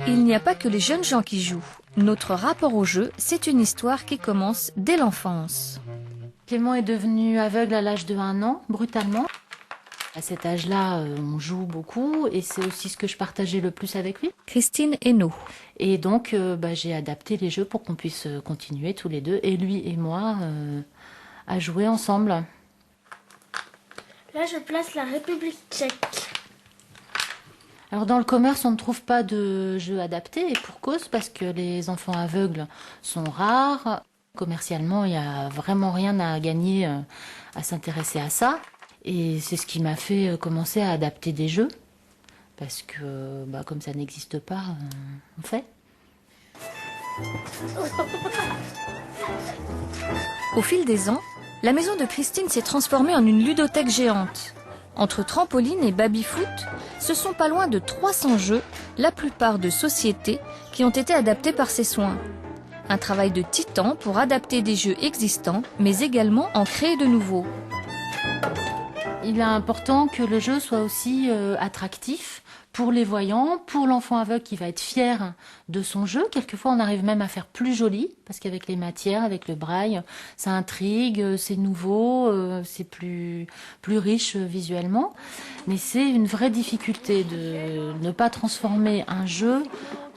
Il n'y a pas que les jeunes gens qui jouent. Notre rapport au jeu, c'est une histoire qui commence dès l'enfance. Clément est devenu aveugle à l'âge de 1 an, brutalement. À cet âge-là, on joue beaucoup et c'est aussi ce que je partageais le plus avec lui. Christine Hainaut. Et donc, j'ai adapté les jeux pour qu'on puisse continuer tous les deux, et lui et moi, à jouer ensemble. Là, je place la République tchèque. Alors dans le commerce, on ne trouve pas de jeux adaptés, et pour cause, parce que les enfants aveugles sont rares. Commercialement, il n'y a vraiment rien à gagner à s'intéresser à ça. Et c'est ce qui m'a fait commencer à adapter des jeux. Parce que comme ça n'existe pas, on fait. Au fil des ans, la maison de Christine s'est transformée en une ludothèque géante. Entre trampoline et baby-foot, ce sont pas loin de 300 jeux, la plupart de société, qui ont été adaptés par ses soins. Un travail de titan pour adapter des jeux existants, mais également en créer de nouveaux. Il est important que le jeu soit aussi attractif pour les voyants, pour l'enfant aveugle qui va être fier de son jeu. Quelquefois, on arrive même à faire plus joli, parce qu'avec les matières, avec le braille, ça intrigue, c'est nouveau, c'est plus riche visuellement. Mais c'est une vraie difficulté de ne pas transformer un jeu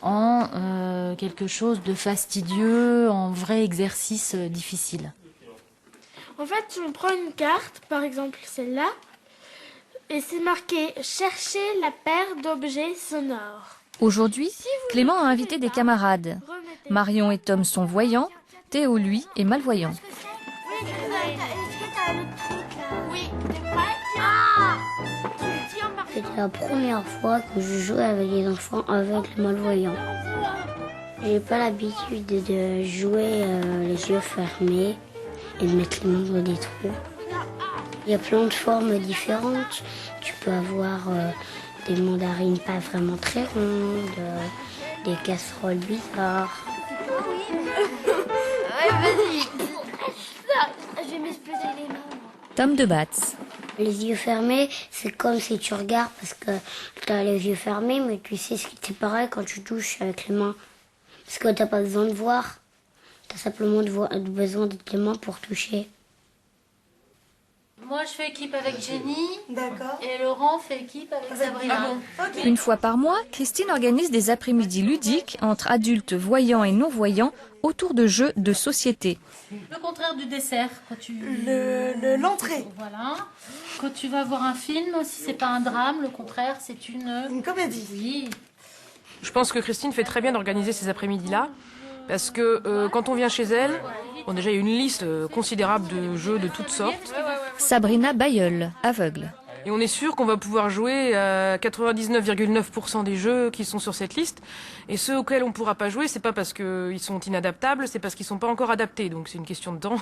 en quelque chose de fastidieux, en vrai exercice difficile. En fait, on prend une carte, par exemple celle-là, et c'est marqué « Chercher la paire d'objets sonores ». Aujourd'hui, Clément a invité des camarades. Marion et Tom sont voyants, Théo, lui, est malvoyant. C'était la première fois que je jouais avec des enfants aveugles et malvoyants. J'ai pas l'habitude de jouer les yeux fermés et de mettre les mains dans des trous. Il y a plein de formes différentes. Tu peux avoir des mandarines pas vraiment très rondes, des casseroles bizarres. Vas-y, je vais m'exploser les mains. Tom de Batz. Les yeux fermés, c'est comme si tu regardes parce que tu as les yeux fermés, mais tu sais ce qui c'est pareil quand tu touches avec les mains. Parce que tu n'as pas besoin de voir. Tu as simplement besoin de tes mains pour toucher. Moi, je fais équipe avec Jenny. D'accord. Et Laurent fait équipe avec Sabrina. Okay. Une fois par mois, Christine organise des après-midi ludiques entre adultes voyants et non-voyants autour de jeux de société. Le contraire du dessert, quand tu... L'entrée. Voilà. Quand tu vas voir un film, si c'est pas un drame, le contraire, c'est une comédie. Oui. Je pense que Christine fait très bien d'organiser ces après-midi-là, parce que quand on vient chez elle, déjà il y a une liste considérable de jeux de toutes sortes. Sabrina Bayeul, aveugle. Et on est sûr qu'on va pouvoir jouer à 99,9% des jeux qui sont sur cette liste. Et ceux auxquels on ne pourra pas jouer, c'est pas parce qu'ils sont inadaptables, c'est parce qu'ils sont pas encore adaptés. Donc c'est une question de temps.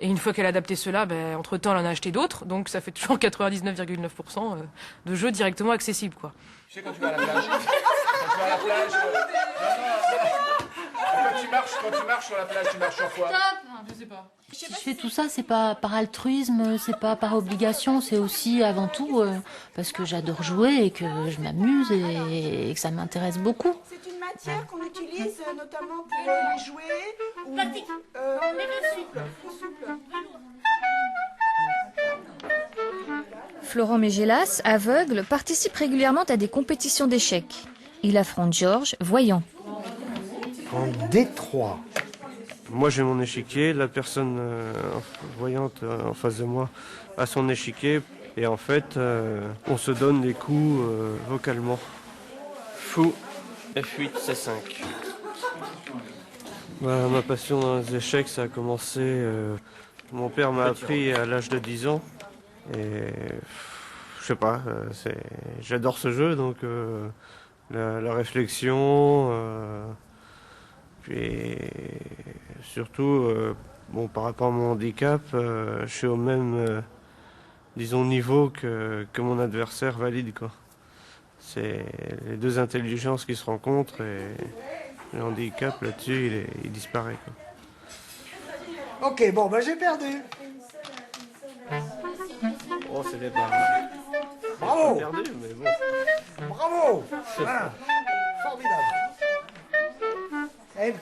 Et une fois qu'elle a adapté ceux-là, entre-temps elle en a acheté d'autres. Donc ça fait toujours 99,9% de jeux directement accessibles, quoi. Tu sais quand tu vas à la plage, quand tu marches sur la plage, tu marches sur quoi? Je sais pas. Si je fais tout ça, c'est pas par altruisme, c'est pas par obligation, c'est aussi avant tout parce que j'adore jouer et que je m'amuse et que ça m'intéresse beaucoup. C'est une matière qu'on utilise notamment pour les jouets ou souple. Florent Mégélas, aveugle, participe régulièrement à des compétitions d'échecs. Il affronte Georges, voyant. En Détroit. Moi j'ai mon échiquier, la personne voyante en face de moi a son échiquier et en fait on se donne des coups vocalement. Fou, F8, C5. Ma passion dans les échecs ça a commencé, mon père m'a appris à l'âge de 10 ans et je sais pas, j'adore ce jeu donc la réflexion... Puis surtout, par rapport à mon handicap, je suis au même, niveau que mon adversaire valide, quoi. C'est les deux intelligences qui se rencontrent et le handicap là-dessus, il disparaît, quoi. Ok, bon, j'ai perdu. Oh, c'est des barres. Bravo. J'ai perdu, mais bon. Bravo. Voilà. Formidable. elle va